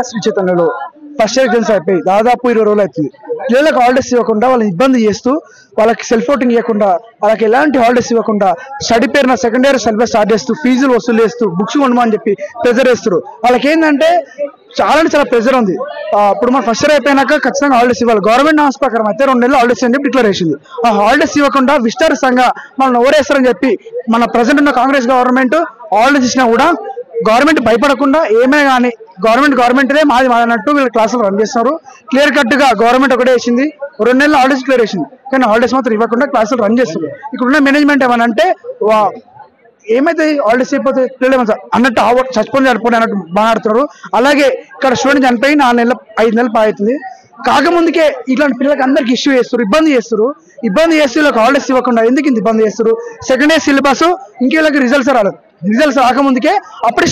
Shri చైతన్యలో first year exams అయిపోయి దాదాపు 20 రోజులు అవుతుంది. పిల్లలకు హాలిడేస్ ఇవ్వకుండా వాళ్ళని ఇబ్బంది చేస్తూ వాళ్ళకి సెల్ఫ్ అవుటింగ్ ఇవ్వకుండా వాళ్ళకి ఎలాంటి హాలిడేస్ ఇవ్వకుండా స్టడీ పేరున సెకండ్ ఇయర్ సిలబస్ స్టార్ట్ చేస్తూ ఫీజులు వసూలు చేస్తూ బుక్స్ కొనమని చెప్పి ప్రెజర్ చేస్తారు. వాళ్ళకి ఏంటంటే చాలా ప్రెజర్ ఉంది. ఇప్పుడు మన ఫస్ట్ ఇయర్ అయిపోయినాక ఖచ్చితంగా హాలిడేస్ ఇవ్వాలి. గవర్నమెంట్ నామ్స్ ప్రకారం అయితే 2 నెలలు హాలిడేస్ అని చెప్పి డిక్లేర్ చేసింది. ఆ హాలిడేస్ ఇవ్వకుండా విస్తారితంగా మనం ఓరేస్తారని చెప్పి మన ప్రజెంట్ ఉన్న కాంగ్రెస్ గవర్నమెంట్ హాలిడేస్ ఇచ్చినా కూడా గవర్నమెంట్ భయపడకుండా ఏమైనా కానీ గవర్నమెంటే మాది అన్నట్టు వీళ్ళు క్లాసులు రన్ చేస్తున్నారు. క్లియర్ కట్ గా గవర్నమెంట్ ఒకటే వేసింది, 2 నెలలు హాలిడేస్ క్లియర్ చేసింది. కానీ హాలిడేస్ మాత్రం ఇవ్వకుండా క్లాసులు రన్ చేస్తారు. ఇక్కడ ఉన్న మేనేజ్మెంట్ ఏమనంటే ఏమైతే హాలిడేస్ అయిపోతే పిల్లలు అన్నట్టు చచ్చిపోయి అన్నట్టు మాట్లాడుతున్నారు. అలాగే ఇక్కడ స్టూడెంట్ చనిపోయి 4 నెలలు 5 నెలలు అవుతుంది. కాకముందుకే ఇట్లాంటి పిల్లలకి అందరికి ఇష్యూ చేస్తారు, ఇబ్బంది చేస్తూ వీళ్ళకి హాలిడేస్ ఇవ్వకుండా ఎందుకు ఇంత ఇబ్బంది చేస్తారు. సెకండ్ ఇయర్ సిలబస్ ఇంక వీళ్ళకి రిజల్ట్స్ రాకముందుకే అప్పుడే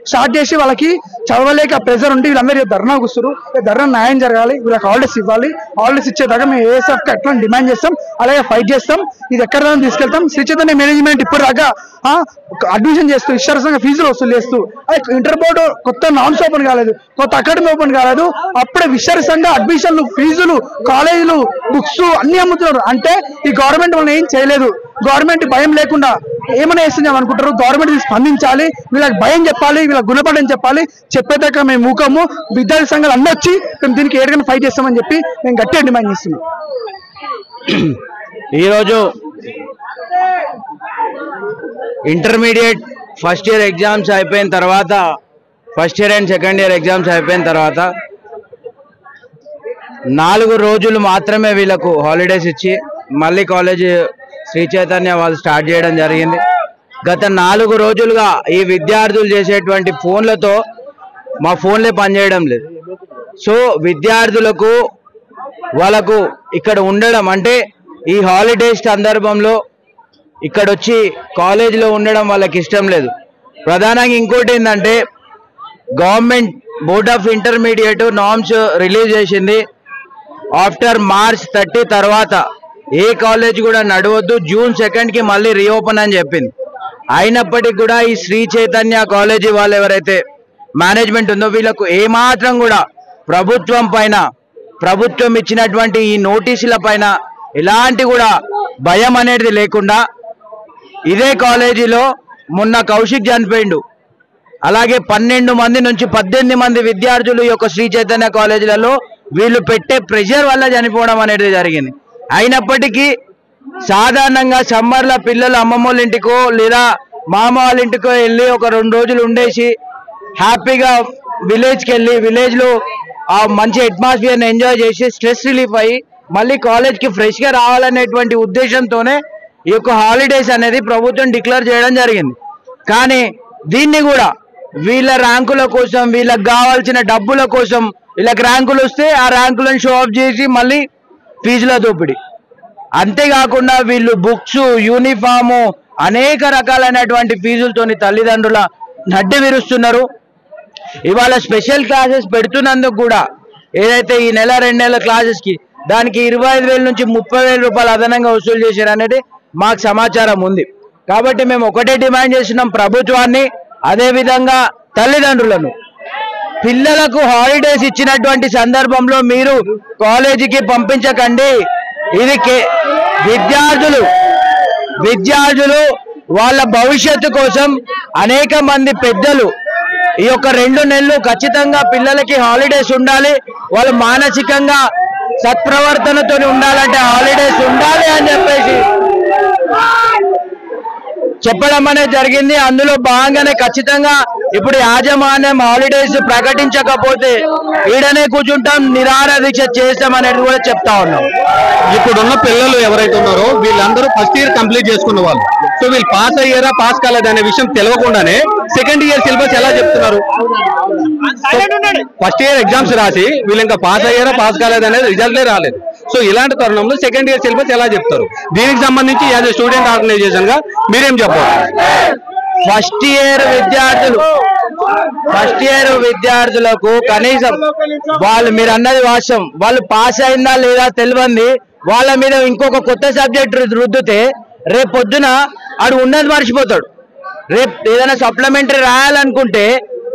స్టార్ట్ చేసి వాళ్ళకి చదవలేక ప్రెజర్ ఉండి వీళ్ళందరూ ధర్నా కూర్చున్నారు. ధర్నా న్యాయం జరగాలి, వీళ్ళకి హాలిడేస్ ఇవ్వాలి. హాలిడేస్ ఇచ్చేదాకా మేము ఏఎస్ఎఫ్ ఎట్లా డిమాండ్ చేస్తాం, అలాగే ఫైట్ చేస్తాం. ఇది ఎక్కడ తీసుకెళ్తాం. శ్రీ చైతన్య మేనేజ్మెంట్ ఇప్పుడు దాకా అడ్మిషన్ చేస్తూ ఇష్టారసంగా ఫీజులు వసూలు చేస్తూ ఇంటర్ బోర్డు కొత్త నామ్స్ ఓపెన్ కాలేదు, కొత్త అకాడమీ ఓపెన్ కాలేదు, అప్పుడే విశ్వసంగా అడ్మిషన్లు ఫీజులు కాలేజీలు బుక్స్ అన్ని అమ్ముతున్నారు. అంటే ఈ గవర్నమెంట్ వాళ్ళని ఏం చేయలేదు. గవర్నమెంట్ భయం లేకుండా ఏమైనా వేస్తున్నాం అనుకుంటారు. గవర్నమెంట్ స్పందించాలి, వీళ్ళకి భయం చెప్పాలి, వీళ్ళకి గుణపడని చెప్పాలి. చెప్పేదాకా మేము మూకము. విద్యార్థి సంఘాలు అన్నీ వచ్చి మేము దీనికి ఏడుగా ఫైట్ చేస్తామని చెప్పి మేము గట్టిగా డిమాండ్ చేస్తున్నాం. ఈరోజు ఇంటర్మీడియట్ ఫస్ట్ ఇయర్ ఎగ్జామ్స్ అయిపోయిన తర్వాత, first year and second year exams అయిపోయిన తర్వాత 4 రోజులు మాత్రమే వీళ్ళకు హాలిడేస్ ఇచ్చి మళ్ళీ కాలేజ్ శ్రీ చైతన్య వాళ్ళు స్టార్ట్ చేయడం జరిగింది. గత 4 రోజులుగా ఈ విద్యార్థులు చేసేటువంటి ఫోన్లతో మా ఫోన్లే పనిచేయడం లేదు. సో విద్యార్థులకు వాళ్ళకు ఇక్కడ ఉండడం అంటే ఈ హాలిడేస్ సందర్భంలో ఇక్కడ వచ్చి కాలేజీలో ఉండడం వాళ్ళకి ఇష్టం లేదు. ప్రధానంగా ఇంకోటి ఏంటంటే government board of intermediate norms release చేసింది. ఆఫ్టర్ March 30 తర్వాత ఏ కాలేజ్ కూడా నడవద్దు, June 2కి మళ్ళీ రీఓపెన్ అని చెప్పింది. అయినప్పటికీ కూడా ఈ శ్రీ చైతన్య కాలేజీ వాళ్ళు ఎవరైతే మేనేజ్మెంట్ ఉందో వీళ్ళకు ఏమాత్రం కూడా ప్రభుత్వం ఇచ్చినటువంటి ఈ నోటీసుల పైన ఎలాంటి కూడా భయం అనేది లేకుండా ఇదే కాలేజీలో మొన్న కౌశిక్ చనిపోయిండు, అలాగే 12 మంది నుంచి 18 మంది విద్యార్థులు ఈ యొక్క శ్రీ చైతన్య కాలేజీలలో వీళ్ళు పెట్టే ప్రెషర్ వల్ల చనిపోవడం అనేది జరిగింది. అయినప్పటికీ సాధారణంగా సమ్మర్లో పిల్లలు అమ్మమ్మ వాళ్ళ ఇంటికో లేదా మామ వాళ్ళ ఇంటికో వెళ్ళి ఒక 2 రోజులు ఉండేసి హ్యాపీగా విలేజ్కి వెళ్ళి విలేజ్లో ఆ మంచి అట్మాస్ఫియర్ని ఎంజాయ్ చేసి స్ట్రెస్ రిలీఫ్ అయ్యి మళ్ళీ కాలేజ్కి ఫ్రెష్గా రావాలనేటువంటి ఉద్దేశంతోనే ఈ యొక్క హాలిడేస్ అనేది ప్రభుత్వం డిక్లేర్ చేయడం జరిగింది. కానీ దీన్ని కూడా వీళ్ళ ర్యాంకుల కోసం, వీళ్ళకి కావాల్సిన డబ్బుల కోసం, వీళ్ళకి ర్యాంకులు వస్తే ఆ ర్యాంకులను షో ఆఫ్ చేసి మళ్ళీ ఫీజుల దోపిడీ. అంతేకాకుండా వీళ్ళు బుక్స్, యూనిఫాము, అనేక రకాలైనటువంటి ఫీజులతోని తల్లిదండ్రుల నడ్డి విరుస్తున్నారు. ఇవాళ స్పెషల్ క్లాసెస్ పెడుతున్నందుకు కూడా ఏదైతే ఈ నెల 2 నెలల క్లాసెస్కి దానికి 25,000 నుంచి 30,000 రూపాయలు అదనంగా వసూలు చేశారు అనేది మాకు సమాచారం ఉంది. కాబట్టి మేము ఒకటే డిమాండ్ చేస్తున్నాం ప్రభుత్వాన్ని, అదేవిధంగా తల్లిదండ్రులను, పిల్లలకు హాలిడేస్ ఇచ్చినటువంటి సందర్భంలో మీరు కాలేజీకి పంపించకండి. ఇది విద్యార్థులు వాళ్ళ భవిష్యత్తు కోసం అనేక మంది పెద్దలు ఈ యొక్క 2 నెలలు ఖచ్చితంగా పిల్లలకి హాలిడేస్ ఉండాలి, వాళ్ళు మానసికంగా సత్ప్రవర్తనతో ఉండాలంటే హాలిడేస్ ఉండాలి అని చెప్పేసి చెప్పడం అనేది జరిగింది. అందులో భాగంగానే ఖచ్చితంగా ఇప్పుడు యాజమాన్యం హాలిడేస్ ప్రకటించకపోతే ఈడనే కూర్చుంటాం, నిరాహార దీక్ష చేస్తాం అనేది కూడా చెప్తా ఉన్నాం. ఇప్పుడున్న పిల్లలు ఎవరైతే ఉన్నారో వీళ్ళందరూ ఫస్ట్ ఇయర్ కంప్లీట్ చేసుకున్న వాళ్ళు. సో వీళ్ళు పాస్ అయ్యారా పాస్ కాలేదా అనే విషయం తెలియకుండానే సెకండ్ ఇయర్ సిలబస్ ఎలా చెప్తున్నారు? ఫస్ట్ ఇయర్ ఎగ్జామ్స్ రాసి వీళ్ళు ఇంకా పాస్ అయ్యారా పాస్ కాలేదా అనేది రిజల్టే రాలేదు. సో ఇలాంటి తరుణంలో సెకండ్ ఇయర్ సిలబస్ ఎలా చెప్తారు? దీనికి సంబంధించి యాజ్ ఎ స్టూడెంట్ ఆర్గనైజేషన్ గా మీరేం చెప్పాలి? ఫస్ట్ ఇయర్ విద్యార్థులకు కనీసం వాళ్ళు, మీరు అన్నది వాస్తవం, వాళ్ళు పాస్ అయిందా లేదా తెలియంది వాళ్ళ మీద ఇంకొక కొత్త సబ్జెక్ట్ రుద్దితే రేపు పొద్దున ఆడు ఉన్నది మర్చిపోతాడు. రేపు ఏదైనా సప్లిమెంటరీ రాయాలనుకుంటే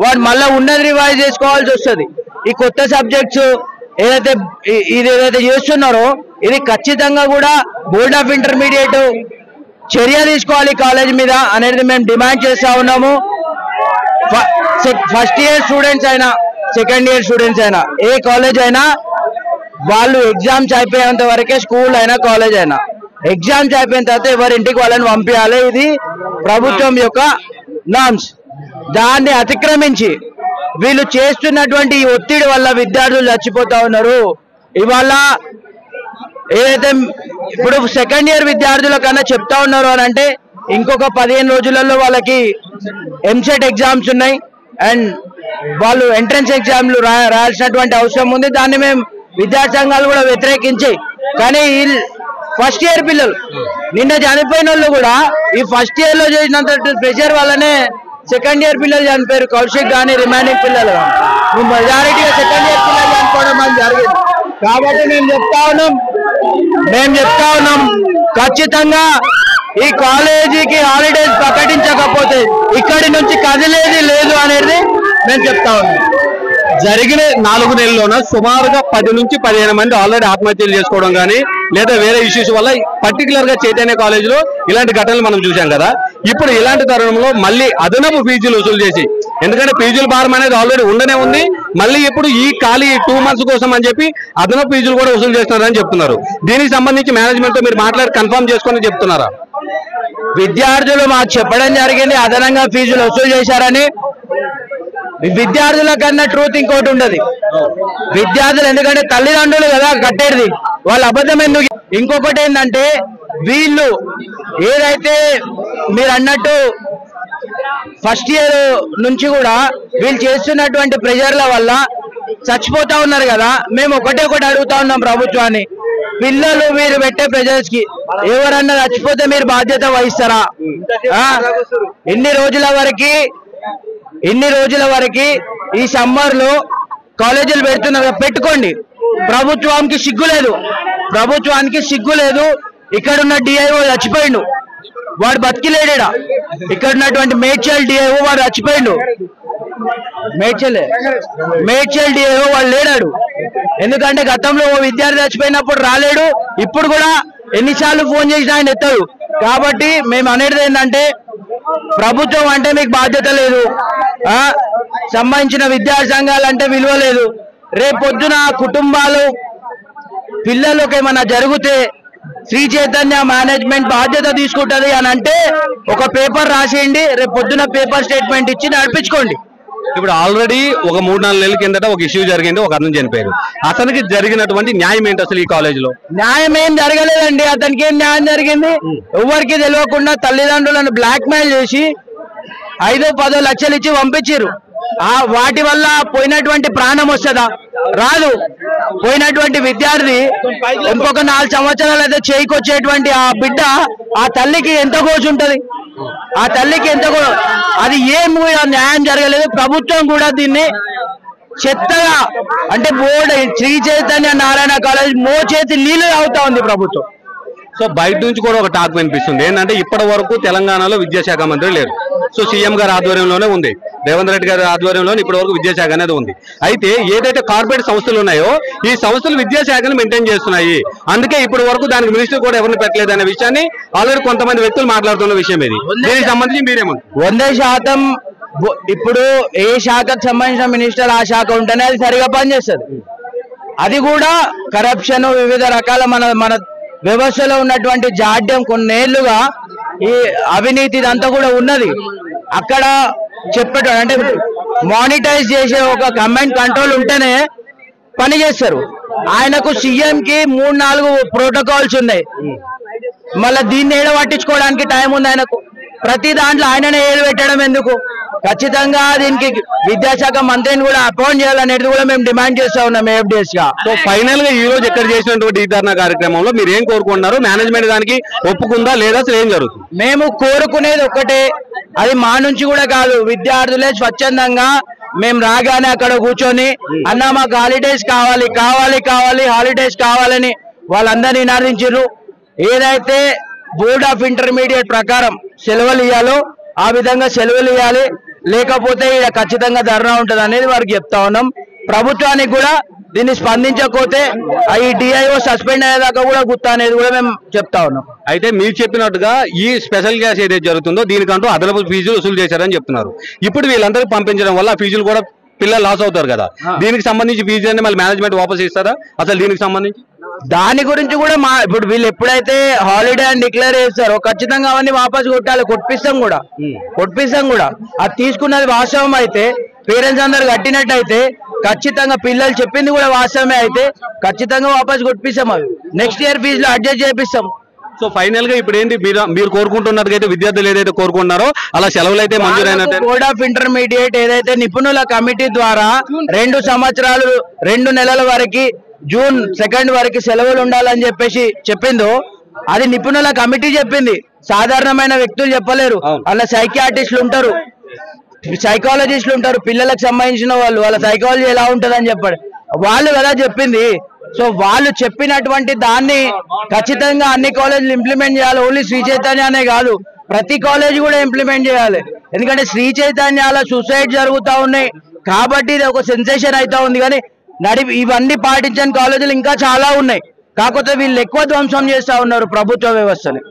వాడు మళ్ళీ ఉన్నది రివైజ్ చేసుకోవాల్సి వస్తుంది. ఈ కొత్త సబ్జెక్ట్స్ ఏదైతే చేస్తున్నారో ఇది ఖచ్చితంగా కూడా బోర్డ్ ఆఫ్ ఇంటర్మీడియట్ చర్య తీసుకోవాలి కాలేజ్ మీద అనేది మేము డిమాండ్ చేస్తా ఉన్నాము. ఫస్ట్ ఇయర్ స్టూడెంట్స్ అయినా సెకండ్ ఇయర్ స్టూడెంట్స్ అయినా ఏ కాలేజ్ అయినా వాళ్ళు ఎగ్జామ్స్ అయిపోయేంత వరకే స్కూల్ అయినా కాలేజ్ అయినా ఎగ్జామ్స్ అయిపోయిన తర్వాత ఎవరింటికి వాళ్ళని పంపించాలి. ఇది ప్రభుత్వం యొక్క నామ్స్. దాన్ని అతిక్రమించి వీళ్ళు చేస్తున్నటువంటి ఈ ఒత్తిడి వల్ల విద్యార్థులు చచ్చిపోతా ఉన్నారు. ఇవాళ ఏదైతే ఇప్పుడు సెకండ్ ఇయర్ విద్యార్థుల కన్నా చెప్తా ఉన్నారు అని అంటే ఇంకొక 15 రోజులలో వాళ్ళకి ఎంసెట్ ఎగ్జామ్స్ ఉన్నాయి అండ్ వాళ్ళు ఎంట్రన్స్ ఎగ్జామ్లు రాయాల్సినటువంటి అవసరం ఉంది. దాన్ని మేము విద్యార్థి సంఘాలు కూడా వ్యతిరేకించి, కానీ ఫస్ట్ ఇయర్ పిల్లలు నిన్న చనిపోయిన వాళ్ళు కూడా ఈ ఫస్ట్ ఇయర్ లో చేసినంత ప్రెషర్ వల్లనే సెకండ్ ఇయర్ పిల్లలు చనిపోయారు. కౌశిక్ కానీ రిమైనింగ్ పిల్లలు మెజారిటీగా సెకండ్ ఇయర్ పిల్లలు చనిపోవడం అని జరిగింది. కాబట్టి మేము చెప్తా ఉన్నాం ఖచ్చితంగా ఈ కాలేజీకి హాలిడేస్ ప్రకటించకపోతే ఇక్కడి నుంచి కదిలేది లేదు అనేది మేము చెప్తా ఉన్నాం. జరిగిన 4 నెలల్లోన సుమారుగా 10 నుంచి 15 మంది ఆల్రెడీ ఆత్మహత్యలు చేసుకోవడం కానీ లేదా వేరే ఇష్యూస్ వల్ల పర్టికులర్ గా చైతన్య కాలేజీలో ఇలాంటి ఘటనలు మనం చూసాం కదా. ఇప్పుడు ఇలాంటి తరుణంలో మళ్ళీ అదనపు ఫీజులు వసూలు చేసి, ఎందుకంటే ఫీజుల భారం అనేది ఆల్రెడీ ఉండనే ఉంది, మళ్ళీ ఇప్పుడు ఈ ఖాళీ 2 months కోసం అని చెప్పి అదనపు ఫీజులు కూడా వసూలు చేస్తున్నారని చెప్తున్నారు. దీనికి సంబంధించి మేనేజ్మెంట్ తో మీరు మాట్లాడి కన్ఫర్మ్ చేసుకొని చెప్తున్నారా? విద్యార్థులు మాకు చెప్పడం జరిగింది అదనంగా ఫీజులు వసూలు చేశారని. విద్యార్థుల కన్నా ట్రూత్ ఇంకోటి ఉండదు. విద్యార్థులు ఎందుకంటే తల్లిదండ్రులు కదా కట్టేది, వాళ్ళు అబద్ధం ఎందుకు. ఇంకొకటి ఏంటంటే వీళ్ళు ఏదైతే మీరు అన్నట్టు ఫస్ట్ ఇయర్ నుంచి కూడా వీళ్ళు చేస్తున్నటువంటి ప్రెషర్ల వల్ల చచ్చిపోతా ఉన్నారు కదా. మేము ఒకటి అడుగుతా ఉన్నాం ప్రభుత్వాన్ని, పిల్లలు మీరు పెట్టే ప్రెజర్స్ కి ఎవరన్నా చచ్చిపోతే మీరు బాధ్యత వహిస్తారా? ఎన్ని రోజుల వరకు ఈ సమ్మర్ లో కాలేజీలు పెడుతున్నారు, పెట్టుకోండి. ప్రభుత్వానికి సిగ్గు లేదు. ఇక్కడున్న డిఐఓ చచ్చిపోయిండు, వాడు బతికిలేడా? ఇక్కడ ఉన్నటువంటి మేడ్చల్ డిఐఓ వాడు చచ్చిపోయిండు, మేడ్చల్ డిఐఓ వాడు లేడాడు. ఎందుకంటే గతంలో ఓ విద్యార్థి చచ్చిపోయినప్పుడు రాలేడు, ఇప్పుడు కూడా ఎన్నిసార్లు ఫోన్ చేసినా ఆయన ఎత్తాడు. కాబట్టి మేము అనేది ఏంటంటే ప్రభుత్వం అంటే మీకు బాధ్యత లేదు, సంబంధించిన విద్యార్థి సంఘాలంటే విలువ లేదు. రేపొద్దున కుటుంబాలు పిల్లలకు ఏమైనా జరిగితే శ్రీ చైతన్య మేనేజ్మెంట్ బాధ్యత తీసుకుంటది అని అంటే ఒక పేపర్ రాసేయండి, రేపు పొద్దున పేపర్ స్టేట్మెంట్ ఇచ్చి నడిపించుకోండి. ఇప్పుడు ఆల్రెడీ ఒక 3-4 నెలల కిందట ఒక ఇష్యూ జరిగింది, ఒక అతను చనిపోయారు. అతనికి జరిగినటువంటి న్యాయం ఏంటి అసలు ఈ కాలేజీలో? న్యాయం ఏం జరగలేదండి. అతనికి ఏం న్యాయం జరిగింది? ఎవరికి తెలియకుండా తల్లిదండ్రులను బ్లాక్ మెయిల్ చేసి 5-10 లక్షలు ఇచ్చి పంపించారు. వాటి వల్ల పోయినటువంటి ప్రాణం వస్తుందా? రాదు. పోయినటువంటి విద్యార్థి ఇంకొక 4 సంవత్సరాలు అయితే చేయికొచ్చేటువంటి ఆ బిడ్డ, ఆ తల్లికి ఎంత కోసి ఉంటది? ఆ తల్లికి ఎంత అది ఏం న్యాయం జరగలేదు. ప్రభుత్వం కూడా దీన్ని చెత్తగా అంటే బోర్డు శ్రీ చైతన్య నారాయణ కాలేజ్ మోచేతి నీళ్లు తాగుతా ఉంది ప్రభుత్వం. సో బయట నుంచి కూడా ఒక టాక్ వినిపిస్తుంది ఏంటంటే ఇప్పటి వరకు తెలంగాణలో విద్యాశాఖ మంత్రి లేరు. సో సీఎం గారి ఆధ్వర్యంలోనే ఉంది, రేవంత్ రెడ్డి గారి ఆధ్వర్యంలోనే ఇప్పటి వరకు విద్యాశాఖ అనేది ఉంది. అయితే ఏదైతే కార్పొరేట్ సంస్థలు ఉన్నాయో ఈ సంస్థలు విద్యాశాఖను మెయింటైన్ చేస్తున్నాయి, అందుకే ఇప్పటి వరకు దానికి మినిస్టర్ కూడా ఎవరిని పెట్టలేదు అనే విషయాన్ని ఆల్రెడీ కొంతమంది వ్యక్తులు మాట్లాడుతున్న విషయం ఇది. దీనికి సంబంధించి మీరేమో 100% ఇప్పుడు ఏ శాఖకు సంబంధించిన మినిస్టర్ ఆ శాఖ ఉంటేనే అది సరిగా పనిచేస్తుంది. అది కూడా కరప్షన్ వివిధ రకాల మన వ్యవస్థలో ఉన్నటువంటి జాడ్యం కొన్నేళ్లుగా ఈ అవినీతి ఇదంతా కూడా ఉన్నది. అక్కడ చెప్పేట అంటే మానిటైజ్ చేసే ఒక కమాండ్ కంట్రోల్ ఉంటేనే పని చేస్తారు. ఆయనకు సీఎం కి 3-4 ప్రోటోకాల్స్ ఉన్నాయి, మళ్ళీ దీన్ని ఏడ పట్టించుకోవడానికి టైం ఉంది ఆయనకు. ప్రతి దాంట్లో ఆయననే ఏడు పెట్టడం ఎందుకు? ఖచ్చితంగా దీనికి విద్యాశాఖ మంత్రిని కూడా అపాయింట్ చేయాలనేది కూడా మేము డిమాండ్ చేస్తా ఉన్నాం AFDS గా. సో ఫైనల్ గా ఈ రోజు ఎక్కడ చేసినటువంటి ఈ ధర్నా కార్యక్రమంలో మీరు ఏం కోరుకుంటున్నారు? మేనేజ్మెంట్ దానికి ఒప్పుకుందా లేదా అసలు ఏం జరుగుతుంది? మేము కోరుకునేది ఒక్కటే, అది మా నుంచి కూడా కాదు, విద్యార్థులే స్వచ్ఛందంగా మేము రాగానే అక్కడ కూర్చొని అన్న మాకు హాలిడేస్ కావాలి కావాలి కావాలి హాలిడేస్ కావాలని వాళ్ళందరినీ నినాదించారు. ఏదైతే బోర్డ్ ఆఫ్ ఇంటర్మీడియట్ ప్రకారం సెలవులు ఇవ్వాలో ఆ విధంగా సెలవులు ఇవ్వాలి. లేకపోతే ఇక్కడ ఖచ్చితంగా ధర్నా ఉంటుంది అనేది వారికి చెప్తా ఉన్నాం. ప్రభుత్వానికి కూడా దీన్ని స్పందించకపోతే ఈ డిఐఓ సస్పెండ్ అయ్యేదాకా కూడా గుత్తా అనేది కూడా మేము చెప్తా ఉన్నాం. అయితే మీరు చెప్పినట్టుగా ఈ స్పెషల్ క్లాస్ ఏదైతే జరుగుతుందో దీనికంటూ అదనపు ఫీజులు వసూలు చేశారని చెప్తున్నారు. ఇప్పుడు వీళ్ళందరికీ పంపించడం వల్ల ఫీజులు కూడా పిల్లలు లాస్ అవుతారు కదా, దీనికి సంబంధించి ఫీజు అన్ని మళ్ళీ మేనేజ్మెంట్ వాపస్ ఇస్తారా? అసలు దీనికి సంబంధించి దాని గురించి కూడా ఇప్పుడు వీళ్ళు ఎప్పుడైతే హాలిడే అని డిక్లేర్ చేస్తారో ఖచ్చితంగా అవన్నీ వాపస్ కొట్టాలి, కొట్టిస్తాం కూడా. అది తీసుకున్నది వాస్తవం అయితే, పేరెంట్స్ అందరు కట్టినట్టయితే ఖచ్చితంగా పిల్లలు చెప్పింది కూడా వాస్తవమే అయితే ఖచ్చితంగా వాపస్ కొట్టిస్తాం. అవి నెక్స్ట్ ఇయర్ ఫీజులో అడ్జస్ట్ చేపిస్తాం. సో ఫైనల్ గా ఇప్పుడు ఏంటి మీరు కోరుకుంటున్నట్టుగా విద్యార్థులు ఏదైతే కోరుకుంటున్నారో అలా సెలవులు అయితే మంజూరైనట్టు బోర్డ్ ఆఫ్ ఇంటర్మీడియట్ ఏదైతే నిపుణుల కమిటీ ద్వారా 2 సంవత్సరాలు 2 నెలల వరకు జూన్ 2 వరకు సెలవులు ఉండాలని చెప్పేసి చెప్పిందో అది నిపుణుల కమిటీ చెప్పింది, సాధారణమైన వ్యక్తులు చెప్పలేరు. అలా సైకియాట్రిస్టులు ఉంటారు, సైకాలజిస్టులు ఉంటారు, పిల్లలకు సంబంధించిన వాళ్ళు, వాళ్ళ సైకాలజీ ఎలా ఉంటుందని చెప్పారు వాళ్ళు కదా చెప్పింది. సో వాళ్ళు చెప్పినటువంటి దాన్ని ఖచ్చితంగా అన్ని కాలేజీలు ఇంప్లిమెంట్ చేయాలి. ఓన్లీ శ్రీ చైతన్యనే కాదు, ప్రతి కాలేజీ కూడా ఇంప్లిమెంట్ చేయాలి. ఎందుకంటే శ్రీ చైతన్యాల సూసైడ్ జరుగుతూ ఉన్నాయి కాబట్టి ఇది ఒక సెన్సేషన్ అవుతా ఉంది. కానీ ఇవన్నీ పాటించని కాలేజీలు ఇంకా చాలా ఉన్నాయి. కాకపోతే వీళ్ళు ఎక్కువ ధ్వంసం చేస్తా ఉన్నారు ప్రభుత్వ వ్యవస్థని.